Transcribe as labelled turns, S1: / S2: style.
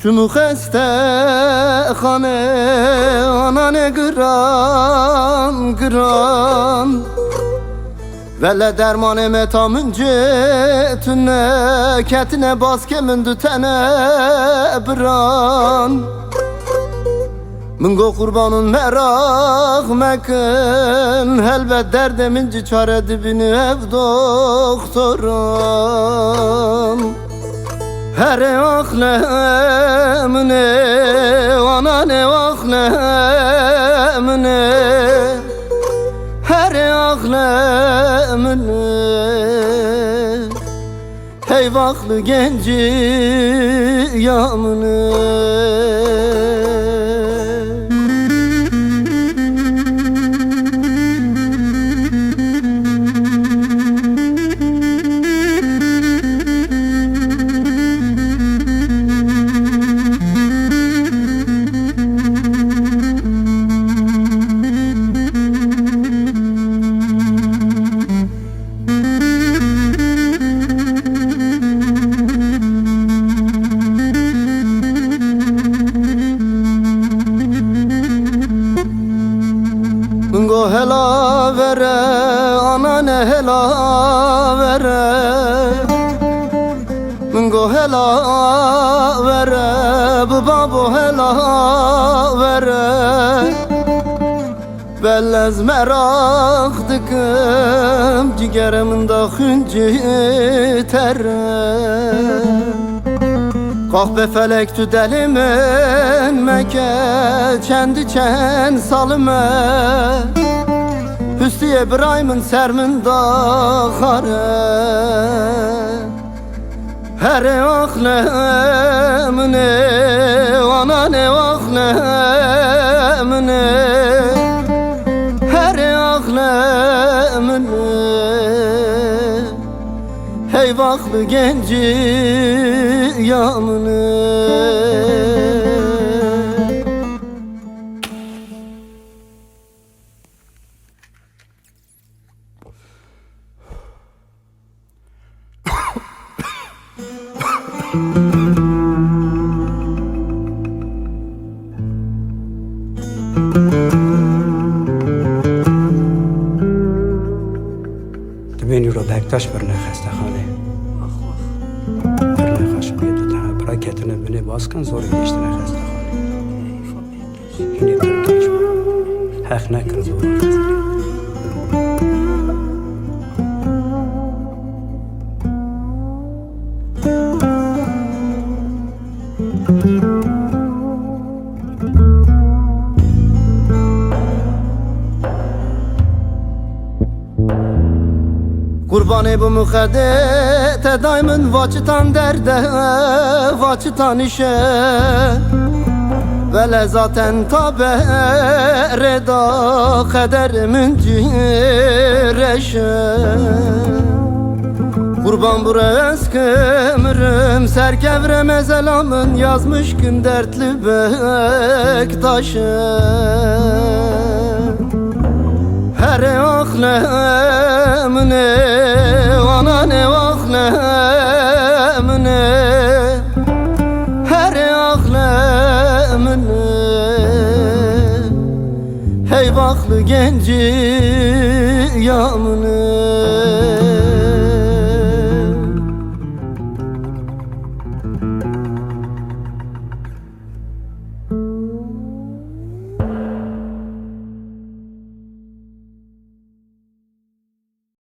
S1: Çumu xəstə xanə ananə qıran qıran Vələ dərman emətamın cetünə Kətinə bas kəmündü tənə bıran Mıngo qurbanın məraq məkən Həlbət dərdəminci çarə dibini ev doktoram Həre axləmünə, ananə axləmünə Həre axləmünə Hey vaxtlı genci yamını Mıngo hela vere, anane hela vere Mıngo hela vere, babo hela vere Bellez merak dıkım, ciğerimin daxınci terre Kahve felek tüdelimin meke Kendi çen salıme Hüsnü İbrahim'in sermin dağarı Her ahlemine Anane ahlemine Her ahlemine Hey vaklı genci yamını
S2: دبینی رو بکتاش برنه خسته خانه برنه خشم بیدو تنها برای کتنه بینه باز کن زوری دیشتنه خسته خانه اینی ترکیش حق نکن زوری خسته
S1: Kurbanı bu müxəddətə daymın vaçıtan dərdə, vaçıtan işə Vələ zaten tabe reda qədərimin cireşə Kurban buraya eskimrim, serkevrem ezelamın yazmış gün dertli bektaşı Her ahlemine, anane ahlemine Her ahlemine Hey vaklı genci yamını